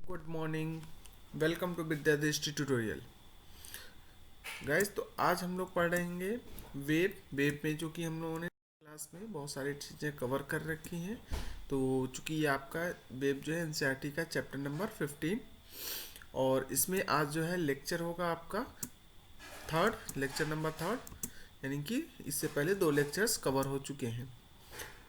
Good morning. Welcome to विद्या दृष्टि tutorial. Guys, तो आज हम लोग पढ़ रहेंगे वेब में, जो कि हम लोगों ने क्लास में बहुत सारी चीज़ें कवर कर रखी हैं। तो चूंकि ये आपका वेब जो है एनसीईआरटी का चैप्टर नंबर 15, और इसमें आज जो है लेक्चर होगा आपका लेक्चर नंबर थर्ड, यानी कि इससे पहले दो लेक्चर्स कवर हो चुके हैं।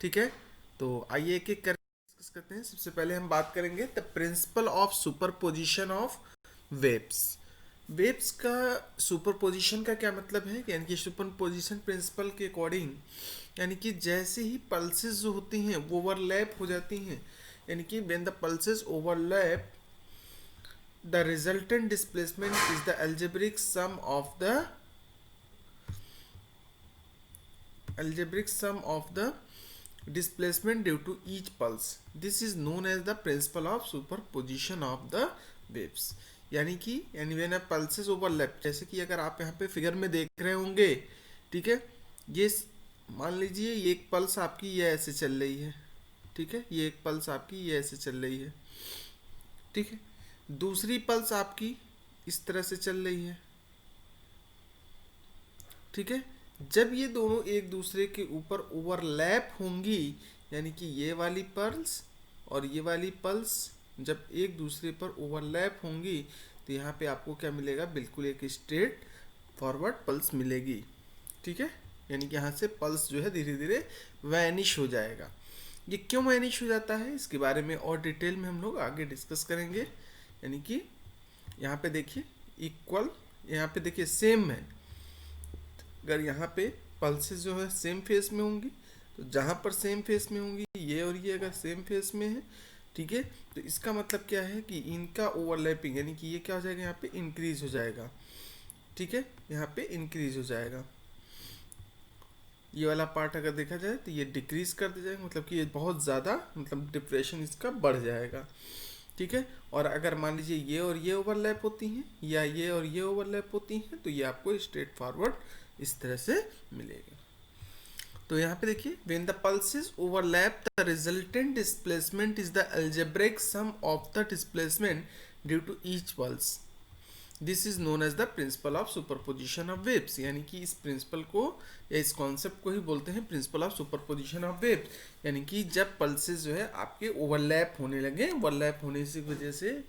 ठीक है, तो आइए एक एक कर डिस्कस करते हैं। सबसे पहले हम बात करेंगे the principle of superposition of waves. Waves का सुपरपोजिशन का क्या मतलब है, यानी कि सुपरपोजिशन प्रिंसिपल के अकॉर्डिंग, यानी कि जैसे ही पल्सेस जो होती हैं वो ओवरलैप हो जाती हैं, यानी कि when the pulses overlap the resultant displacement is the algebraic sum of the displacement due to each pulse. This is known as the principle of superposition of the waves. यानी व्हेन अ पल्सेस ओवरलैप, जैसे कि अगर आप यहाँ पे figure में देख रहे होंगे, ठीक है, ये मान लीजिए ये एक पल्स आपकी ये ऐसे चल रही है, ठीक है, ये एक पल्स आपकी ये ऐसे चल रही है, ठीक है, दूसरी पल्स आपकी इस तरह से चल रही है, ठीक है। जब ये दोनों एक दूसरे के ऊपर ओवरलैप होंगी, यानी कि ये वाली पल्स और ये वाली पल्स जब एक दूसरे पर ओवरलैप होंगी, तो यहाँ पे आपको क्या मिलेगा, बिल्कुल एक स्ट्रेट फॉरवर्ड पल्स मिलेगी, ठीक है। यानी कि यहाँ से पल्स जो है धीरे धीरे वैनिश हो जाएगा। ये क्यों वैनिश हो जाता है, इसके बारे में और डिटेल में हम लोग आगे डिस्कस करेंगे। यानी कि यहाँ पे देखिए इक्वल, यहाँ पे देखिए सेम है। अगर यहाँ पे पल्सेस जो है सेम फेस में होंगी, तो जहाँ पर सेम फेस में होंगी ये और ये अगर सेम फेस में है, ठीक है, तो इसका मतलब क्या है कि इनका ओवरलैपिंग, यानी कि ये क्या हो जाएगा, यहाँ पे इंक्रीज हो जाएगा, ठीक है, यहाँ पे इंक्रीज हो जाएगा। ये वाला पार्ट अगर देखा जाए तो ये डिक्रीज कर दिया जाएगा, मतलब कि ये बहुत ज़्यादा, मतलब डिप्रेशन इसका बढ़ जाएगा, ठीक है। और अगर मान लीजिए ये और ये ओवरलैप होती हैं, या ये और ये ओवरलैप होती हैं, तो ये आपको स्ट्रेट फॉरवर्ड इस तरह से मिलेगा। तो यहाँ पे देखिए, when the pulses overlap the resultant displacement is the algebraic sum of the displacement due to each pulse. This is known as the principle of superposition of waves. यानी कि इस प्रिंसिपल को या इस कॉन्सेप्ट को ही बोलते हैं principal of superposition of waves. यानी कि जब पल्सेस जो है आपके ओवरलैप होने लगे, ओवरलैप होने की वजह से,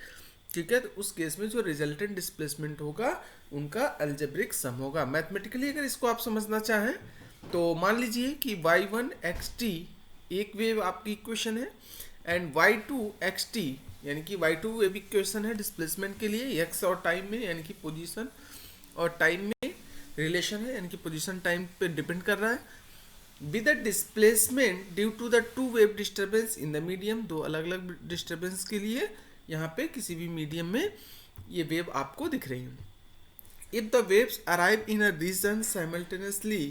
ठीक है, तो उस केस में जो रिजल्टेंट डिस्प्लेसमेंट होगा उनका अलजेब्रिक सम होगा। मैथमेटिकली अगर इसको आप समझना चाहें तो मान लीजिए कि y1 xt एक वेव आपकी इक्वेशन है, एंड y2 xt यानी कि y2 वेव इक्वेशन है डिस्प्लेसमेंट के लिए x और टाइम में, यानी कि पोजीशन और टाइम में रिलेशन है, यानी कि पोजीशन टाइम पे डिपेंड कर रहा है। With the displacement due to the two wave disturbance in the medium, दो अलग अलग डिस्टर्बेंस के लिए यहाँ पे किसी भी मीडियम में ये वेव आपको दिख रही है। If the waves arrive in a region simultaneously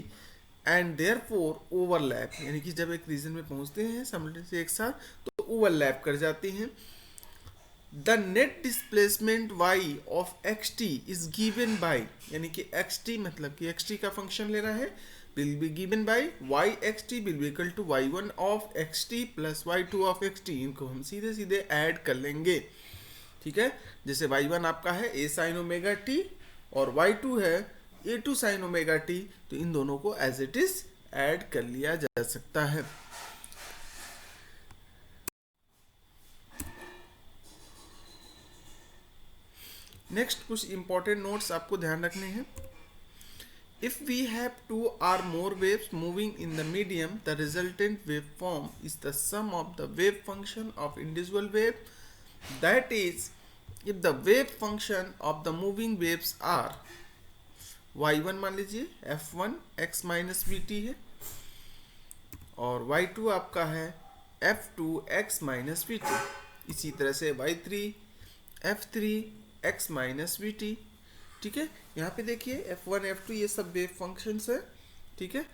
and therefore overlap, यानी कि जब एक रीजन में पहुंचते हैं साइमल्टेनियसली एक साथ, तो ओवरलैप कर जाती हैं। The net displacement y of xt is given by, यानी कि xt मतलब कि xt का फंक्शन ले रहा है, will be given by y xt will be equal to y1 of xt plus y2 of xt। इनको हम सीधे सीधे ऐड कर लेंगे, ठीक है। जैसे y1 आपका है a sin ओमेगा t और y2 है a2 sin ओमेगा t, तो इन दोनों को एज इट इज ऐड कर लिया जा सकता है। नेक्स्ट कुछ इंपॉर्टेंट नोट्स आपको ध्यान रखने हैं। If we have two or more waves moving in the medium, the resultant wave form is the sum of the wave function of individual wave, that is if the wave function of the moving waves are y1 मान लीजिए f1 x minus v T है, और y2 आपका है f2 x minus v T. इसी तरह से y3 f3 x minus v t, ठीक है। यहाँ पे देखिए f1 f2 ये सब वेव फंक्शंस है, ठीक है।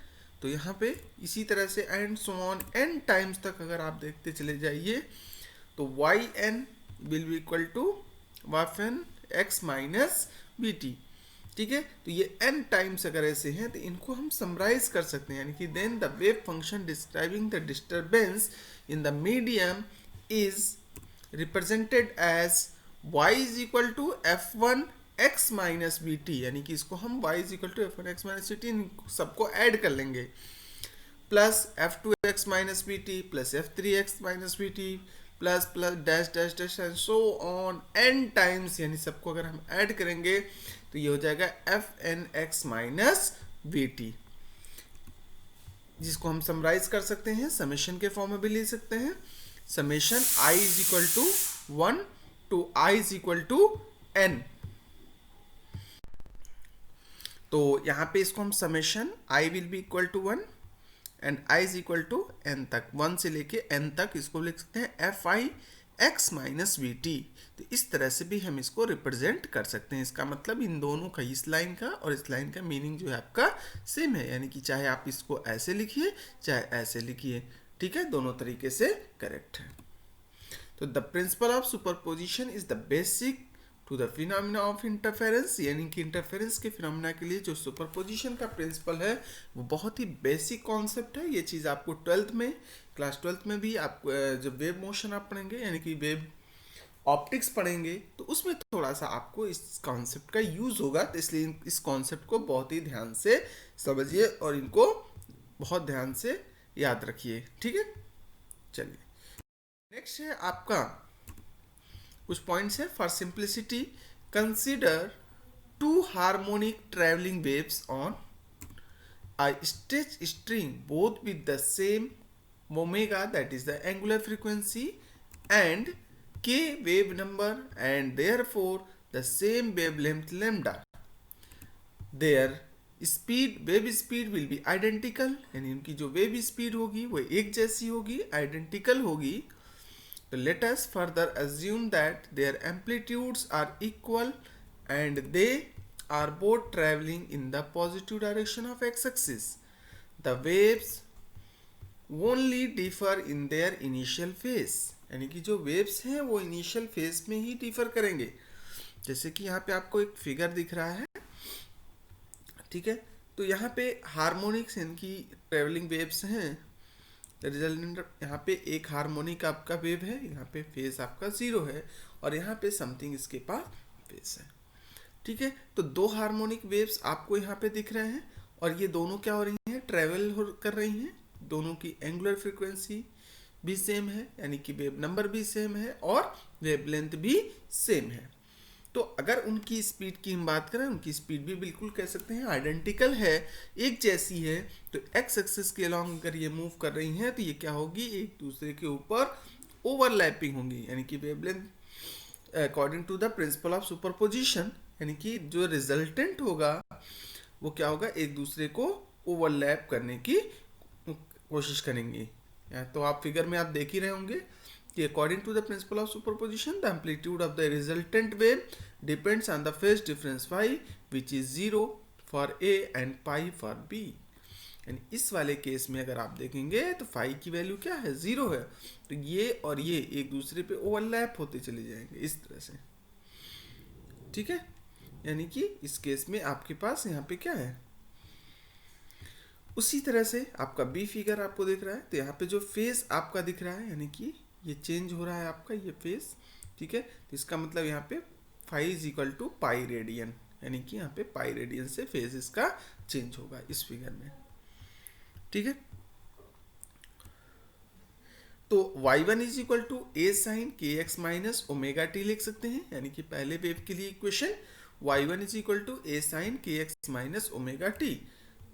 तो यहाँ पे इसी तरह से and so on n times तक अगर आप देखते चले जाइए, तो yn will be equal to y1 x minus v t, ठीक है। तो ये n टाइम्स अगर ऐसे हैं तो इनको हम समराइज कर सकते हैं, यानी कि then the wave function describing the disturbance in the medium is represented as y is equal to F1 x minus v t, यानी कि इसको हम y is equal to F1 x minus v t सबको add कर लेंगे, plus F2 x minus v t plus F3 x minus v t plus plus dash dash dash and so on n times, यानी सबको अगर हम add करेंगे तो ये हो जाएगा Fn x minus v t, जिसको हम समराइज कर सकते हैं, समेशन के फॉर्म में भी ले सकते हैं, summation i is equal to 1 to i is equal to n। तो यहाँ पे इसको हम summation i will be equal to 1 and i is equal to n तक, 1 से लेके n तक इसको लिख सकते हैं fi x minus v t. तो इस तरह से भी हम इसको रिप्रेजेंट कर सकते हैं। इसका मतलब इन दोनों का, इस लाइन का और इस लाइन का मीनिंग जो है आपका सेम है, यानी कि चाहे आप इसको ऐसे लिखिए चाहे ऐसे लिखिए, ठीक है, दोनों तरीके से करेक्ट है। तो the principle of superposition is the basic to the phenomena of interference, यानी कि इंटरफेरेंस के फिनोमिना के लिए जो सुपरपोजिशन का प्रिंसिपल है वो बहुत ही बेसिक कॉन्सेप्ट है। ये चीज़ आपको क्लास 12th में भी आप जब वेव मोशन आप पढ़ेंगे, यानी कि वेव ऑप्टिक्स पढ़ेंगे, तो उसमें थोड़ा सा आपको इस कॉन्सेप्ट का यूज़ होगा। तो इसलिए इस कॉन्सेप्ट को बहुत ही ध्यान से समझिए और इनको बहुत ध्यान से याद रखिए, ठीक है। चलिए नेक्स्ट है आपका कुछ पॉइंट्स है। For simplicity consider two harmonic travelling waves on a stretch string both with the same omega, that is the angular frequency, and k wave number and therefore the same wavelength lambda. Their wave speed will be identical, यानी उनकी जो wave speed होगी वो एक जैसी होगी, identical होगी। तो let us further assume that their amplitudes are equal and they are both traveling in the positive direction of x-axis. The waves only differ in their initial phase, यानी कि जो वेव्स हैं वो इनिशियल फेज में ही differ करेंगे। जैसे कि यहाँ पे आपको एक फिगर दिख रहा है, ठीक है, तो यहाँ पे हार्मोनिक्स इनकी ट्रेवलिंग वेव्स हैं। रिजल्ट यहाँ पे एक हार्मोनिक आपका वेव है, यहाँ पे फेज आपका 0 है और यहाँ पे समथिंग इसके पास फेज है, ठीक है। तो दो हार्मोनिक वेव्स आपको यहाँ पे दिख रहे हैं और ये दोनों क्या हो रही हैं, ट्रेवल कर रही हैं। दोनों की एंगुलर फ्रीक्वेंसी भी सेम है, यानी कि वेव नंबर भी सेम है और वेवलेंथ भी सेम है। तो अगर उनकी स्पीड की हम बात करें, उनकी स्पीड भी बिल्कुल कह सकते हैं आइडेंटिकल है, एक जैसी है। तो एक्स एक्सिस के अलॉन्ग अगर ये मूव कर रही हैं तो ये क्या होगी, एक दूसरे के ऊपर ओवरलैपिंग होंगी, यानी कि wavelength according to the principle of superposition, यानी कि जो रिजल्टेंट होगा वो क्या होगा, एक दूसरे को ओवरलैप करने की कोशिश करेंगे। तो आप फिगर में आप देख ही रहे होंगे कि according to the principle of superposition the amplitude of the resultant wave depends on the phase difference phi which is 0 for A and pi for B. यानी इस वाले केस में अगर आप देखेंगे तो फाई की वैल्यू क्या है, 0 है। तो ये और ये एक दूसरे पे ओवरलैप होते चले जाएंगे इस तरह से, ठीक है। यानी कि इस केस में आपके पास यहाँ पे क्या है, उसी तरह से आपका बी फिगर आपको दिख रहा है। तो यहाँ पे जो फेज आपका दिख रहा है, यानी कि ये चेंज हो रहा है आपका ये फेज, ठीक है। तो इसका मतलब यहाँ पे phi is equal to pi radian, यानी कि यहाँ पे पाई रेडियन से फेज इसका चेंज होगा इस फिगर में, ठीक है। तो y1 is equal to a sine k x minus omega t लिख सकते हैं, यानी कि पहले वेव के लिए equation y1 is equal to a sine k x minus omega t,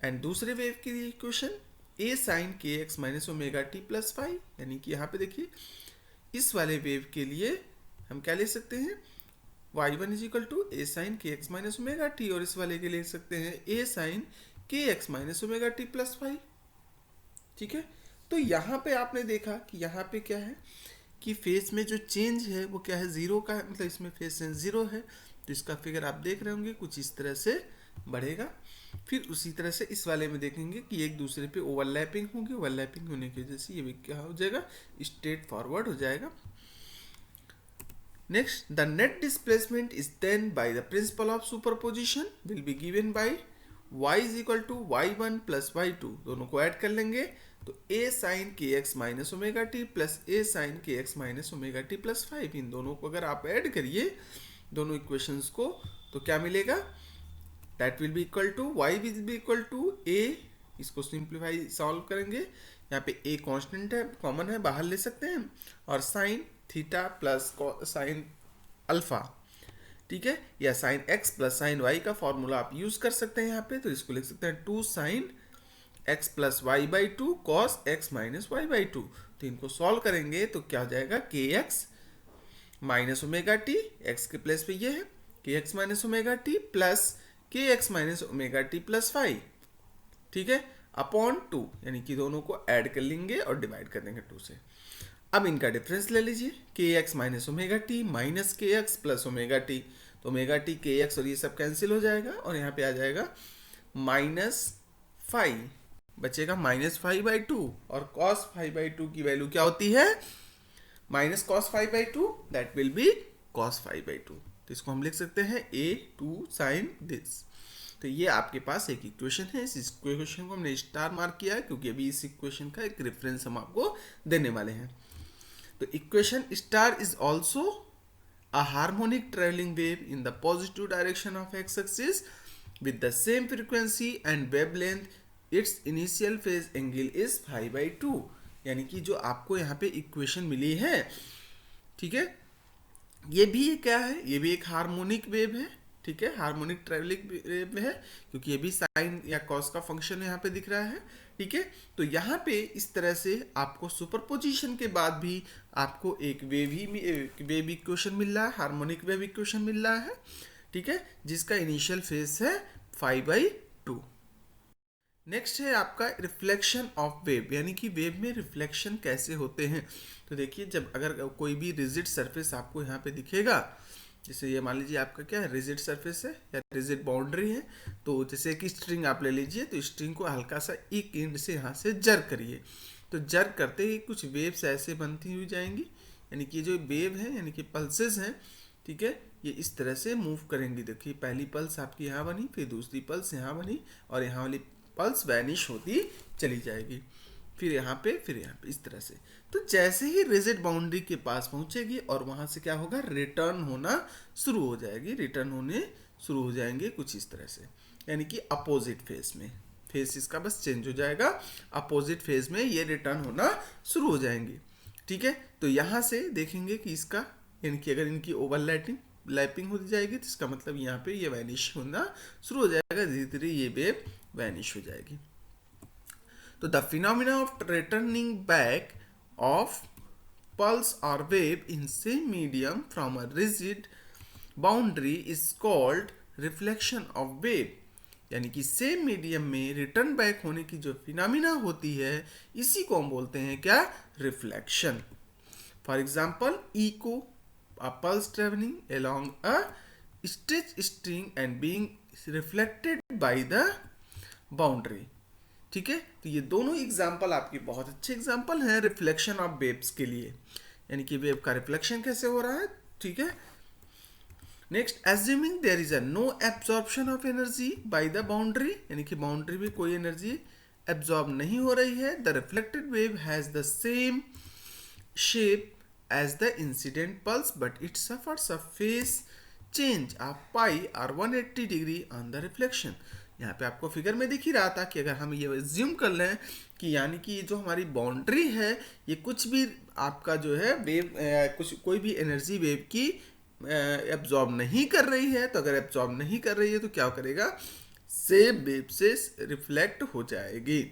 and दूसरे वेव के लिए equation a sine k x minus omega t plus five, यानी कि यहाँ पे देखिए इस वाले वेव के लिए हम क्या ले सकते हैं, y1 is equal to a sine k x minus omega t, और इस वाले के ले सकते हैं a sine k x minus omega t plus phi, ठीक है। तो यहाँ पे आपने देखा कि यहाँ पे क्या है कि फेस में जो चेंज है वो क्या है, 0 का है, मतलब इसमें फेस चेंज 0 है। तो इसका फिगर आप देख रहे होंगे कुछ इस तरह से बढ़ेगा। फिर उसी तरह से इस वाले में देखेंगे कि एक दूसरे पे ओवरलैपिंग होगी, ओवरलैपिंग होने की वजह से ये भी क्या हो जाएगा, स्ट्रेट फॉरवर्ड हो जाएगा। Next, the net displacement is then by the principle of superposition will be given by y is equal to y1 plus y2, दोनों को ऐड कर लेंगे तो a sine k x minus omega t plus a sine k x minus omega t plus 5, इन दोनों को अगर आप ऐड करिए दोनों इक्वेशंस को, तो क्या मिलेगा? That will be equal to y will be equal to a, इसको सिंप्लीफाई सॉल्व करेंगे, यहाँ पे a कांस्टेंट है, कॉमन है, बाहर ले सकते हैं, और sine theta plus sine alpha, ठीक है, या sine x plus sine y का फॉर्मूला आप यूज कर सकते हैं यहाँ पे, तो इसको लिख सकते हैं 2 sine x plus y by two cos x minus y by two. तो इनको सॉल्व करेंगे तो क्या हो जाएगा? K x minus omega t, x के प्लेस पे ये है k x minus omega t plus k x minus omega t plus 5, ठीक है, अपॉन 2, यानी कि दोनों को ऐड कर लेंगे और डिवाइड कर देंगे 2 से। अब इनका डिफरेंस ले लीजिए, के x minus omega T minus के एक्स प्लस ओमेगा टी, तो ओमेगा टी के एक्स और ये सब कैंसिल हो जाएगा, और यहाँ पे आ जाएगा -5, बचेगा -5/2, और cos 5/2 की वैल्यू क्या होती है? Minus cos 5/2, that will B cos 5/2। तो इसको हम लिख सकते हैं a2 sin दिस। तो ये आपके पास एक इक्वेशन है, इस इक्वेशन को हमने स्टार मार्क किया है क्योंकि अभी इस इक्वेशन का एक रेफरेंस हम आपको देने वाले हैं। तो equation star is also a harmonic traveling wave in the positive direction of x-axis with the same frequency and wavelength. Its initial phase angle is 5/2, यानी कि जो आपको यहाँ पे इक्वेशन मिली है, ठीक है, ये भी क्या है? ये भी एक हार्मोनिक वेव है, ठीक है, हार्मोनिक ट्रैवलिंग वेव है, क्योंकि ये भी साइन या कॉस का फंक्शन यहाँ पे दिख रहा है, ठीक है। तो यहाँ पे इस तरह से आपको सुपरपोजिशन के बाद भी आपको एक वेव इक्वेशन मिल रहा है, हार्मोनिक वेव इक्वेशन मिल रहा है, ठीक है, जिसका इनिशियल फेज है 5/2। नेक्स्ट है आपका रिफ्लेक्शन ऑफ वेव, यानी कि वेव में रिफ्लेक्शन कैसे होते हैं। तो देखिए, जब अगर कोई भी रिजिड सरफेस आपको यहाँ पे दिखेगा, जैसे ये मान लीजिए आपका क्या है, रिजिड सरफेस है या रिजिड बाउंड्री है, तो जैसे कि स्ट्रिंग आप ले लीजिए, तो स्ट्रिंग को हल्का सा एक एंड से यहाँ से जर्क करिए, तो जर्क करते ही कुछ वेव्स ऐसे बनती हुई जाएंगी, यानी कि जो वेव है यानी कि पल्सेस हैं, ठीक है, ये इस तरह से मूव करेंगी। देखिए, पहली पल्स आपकी यहाँ बनी, फिर दूसरी पल्स यहाँ बनी, और यहाँ वाली पल्स वैनिश होती चली जाएगी, फिर यहाँ पे इस तरह से। तो जैसे ही रिजिड बाउंड्री के पास पहुंचेगी और वहां से क्या होगा, रिटर्न होना शुरू हो जाएगी, रिटर्न होने शुरू हो जाएंगे कुछ इस तरह से, यानी कि अपोजिट फेज में, फेज इसका बस चेंज हो जाएगा, अपोजिट फेज में ये रिटर्न होना शुरू हो जाएंगे, ठीक है। तो यहाँ से देखेंगे कि इसका, यानी कि अगर इनकी ओवरलैपिंग होती जाएगी, तो इसका मतलब यहाँ पे ये वैनिश होना शुरू हो जाएगा, धीरे धीरे ये वेव वैनिश हो जाएगी। तो the phenomena of returning back of pulse or wave in same medium from a rigid boundary is called reflection of wave, यानी कि सेम मीडियम में रिटर्न बैक होने की जो फिनोमिना होती है, इसी को हम बोलते हैं क्या, reflection. For example, echo a pulse traveling along a stretched string and being reflected by the boundary, ठीक है। तो ये दोनों एग्जाम्पल आपके बहुत अच्छे एग्जाम्पल हैं रिफ्लेक्शन ऑफ वेव्स के लिए, यानी कि वेव का रिफ्लेक्शन कैसे हो रहा है, ठीक है। Next, assuming there is a no absorption of energy by the boundary, यानी कि बाउंड्री में कोई एनर्जी एब्जॉर्ब नहीं हो रही है, the reflected wave has the same shape as the incident pulse but it suffers a phase change of pi और 180 degree on the reflection. यहाँ पे आपको फिगर में दिख ही रहा था कि अगर हम ये एज्यूम कर लें कि यानी कि जो हमारी बाउंड्री है, ये कुछ भी आपका जो है वेव कोई भी एनर्जी वेव की एब्जॉर्ब नहीं कर रही है, तो अगर एब्जॉर्ब नहीं कर रही है तो क्या करेगा, सेम वेव से रिफ्लेक्ट हो जाएगी,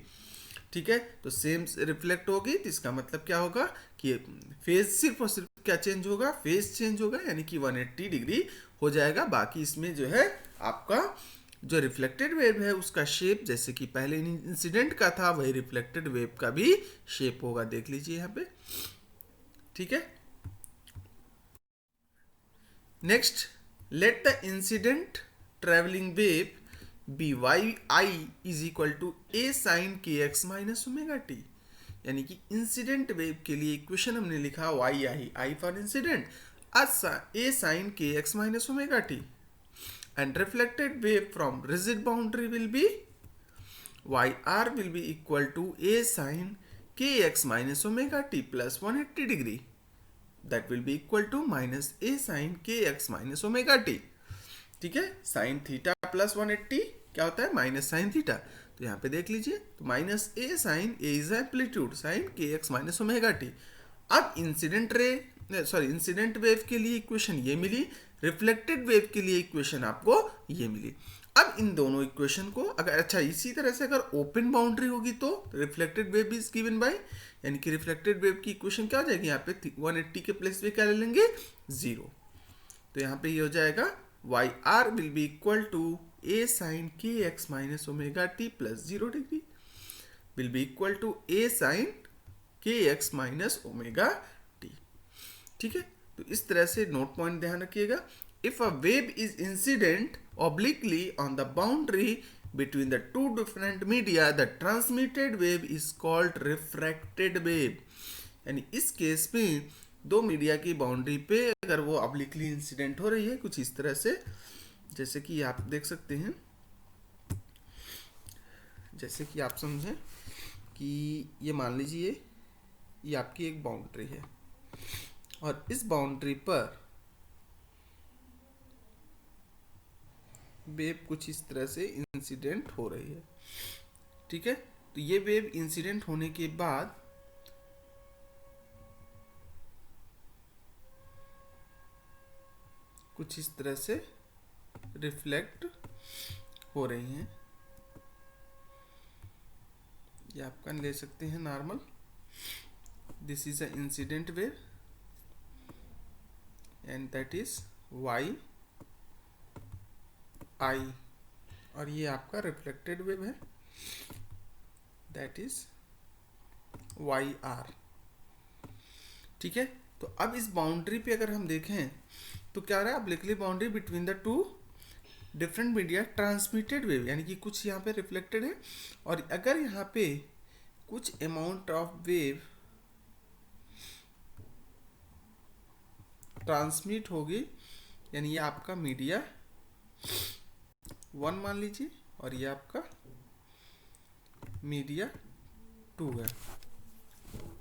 ठीक है। तो सेम रिफ्लेक्ट होगी, तो इसका मतलब क्या होगा कि फेज सिर्फ और सिर्फ क्या चेंज होगा, फेज चेंज होगा, यानी कि 180 डिग्री हो जाएगा। बाकी इसमें जो है आपका जो रिफ्लेक्टेड वेव है उसका शेप जैसे कि पहले इंसिडेंट का था, वही रिफ्लेक्टेड वेव का भी शेप होगा, देख लीजिए यहाँ पे, ठीक है। Next, let the incident travelling wave be y i is equal to a sine k x minus omega t, यानी कि इंसिडेंट वेव के लिए इक्वेशन हमने लिखा y i for incident, a sine k x minus omega t, and reflected wave from rigid boundary will be y r will be equal to a sine k x minus omega t plus 180 degree, that will be equal to minus a sine k x minus omega t. ठीक है, sign theta plus 180 क्या होता है, minus sine theta. तो यहाँ पे देख लीजिए, तो minus a sine a is amplitude sine k x minus omega t. अब इंसिडेंट वेव के लिए इक्वेशन ये मिली, रिफ्लेक्टेड वेव के लिए इक्वेशन आपको ये मिली। अब इन दोनों इक्वेशन को अगर अच्छा इसी तरह से अगर ओपन बाउंड्री होगी तो reflected wave is given by, यानी कि रिफ्लेक्टेड वेव की इक्वेशन क्या हो जाएगी, यहाँ पे 180 के प्लेस पे क्या ले लेंगे, 0। तो यहाँ पे ये हो जाएगा y r will be equal to a sine k x minus omega t plus 0 degree will be equal to a sine k x minus omega t. ठीक है, तो इस तरह से नोट पॉइंट ध्यान रखिएगा। If a wave is incident obliquely on the boundary between the two different media, the transmitted wave is called refracted wave। यानी इस केस में दो मीडिया की बाउंड्री पे अगर वो ऑब्लिकली इंसिडेंट हो रही है कुछ इस तरह से, जैसे कि आप देख सकते हैं, जैसे कि आप समझें कि ये मान लीजिए ये आपकी एक बाउंड्री है और इस बाउंड्री पर वेव कुछ इस तरह से इंसिडेंट हो रही है। ठीक है, तो ये वेव इंसिडेंट होने के बाद कुछ इस तरह से रिफ्लेक्ट हो रही हैं। ये आप कन ले सकते हैं normal, this is a incident wave and that is y i, और ये आपका रिफ्लेक्टेड वेव है दैट इज वाई आर। ठीक है, तो अब इस बाउंड्री पे अगर हम देखें तो क्या रहा है, obliquely boundary between the two different media transmitted wave, यानी कि कुछ यहाँ पे रिफ्लेक्टेड है और अगर यहाँ पे कुछ अमाउंट ऑफ वेव ट्रांसमिट होगी, यानी ये आपका मीडिया 1 मान लीजिए और ये आपका मीडिया 2 है।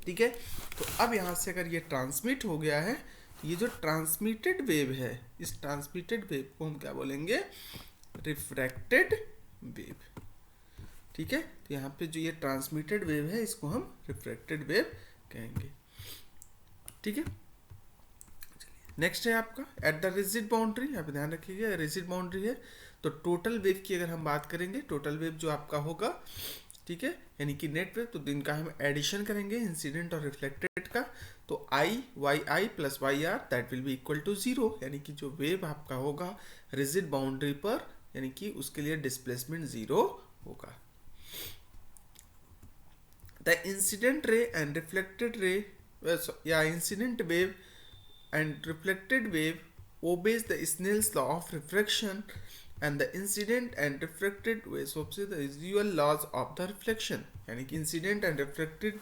ठीक है, तो अब यहाँ से अगर ये ट्रांसमिट हो गया है, ये जो ट्रांसमिटेड वेव है, इस ट्रांसमिटेड वेव को हम क्या बोलेंगे, रिफ्रैक्टेड वेव। ठीक है, तो यहाँ पे जो ये ट्रांसमिटेड वेव है इसको हम रिफ्रैक्टेड वेव कहेंगे। ठीक है, नेक्स्ट है आपका एट द रिजिड बाउंड्री। यहाँ पे ध्यान रखिएगा रिजिड बाउंड्री है, तो टोटल वेव की अगर हम बात करेंगे, टोटल वेव जो आपका होगा, ठीक है, यानी कि नेट वेव, तो दिन का हम एडिशन करेंगे इंसिडेंट और रिफ्लेक्टेड का, तो i y i plus y r that will be equal to 0, यानी कि जो वेव आपका होगा रिजिड बाउंड्री पर, यानी कि उसके लिए डिस्प्लेसमेंट 0 होगा। The incident ray and reflected ray या incident wave and reflected wave obeys the Snell's law of refraction, and the incident and reflected waves obey the usual laws of the reflection। यानी कि incident and reflected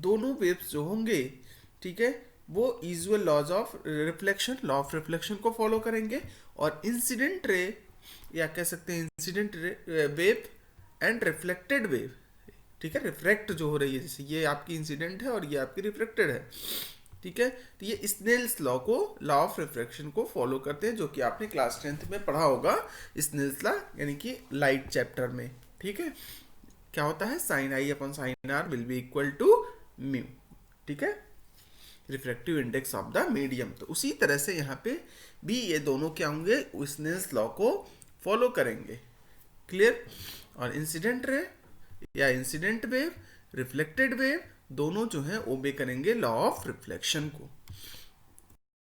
दोनों waves जो होंगे, ठीक है, वो usual laws of reflection, law of reflection को follow करेंगे, और इंसिडेंट रे या कह सकते हैं incident wave and reflected wave, ठीक है, रिफ्लेक्ट जो हो रही है, जैसे ये आपकी इंसिडेंट है और ये आपकी रिफ्लेक्टेड है। ठीक है, तो ये स्नेल्स लॉ को, लॉ ऑफ रिफ्रैक्शन को फॉलो करते हैं, जो कि आपने क्लास 10th में पढ़ा होगा, स्नेल्स लॉ यानी कि लाइट चैप्टर में। ठीक है, क्या होता है, sine i upon sine r will be equal to mu. ठीक है, refractive index of the medium. तो उसी तरह से यहाँ पे भी ये दोनों क्या होंगे, स्नेल्स लॉ को फॉलो करेंगे। क्लियर, और इंसिडेंट रे या इंसिडेंट वेव, रिफ्लेक्टेड वेव दोनों जो हैं ओबे करेंगे लॉ ऑफ रिफ्लेक्शन को।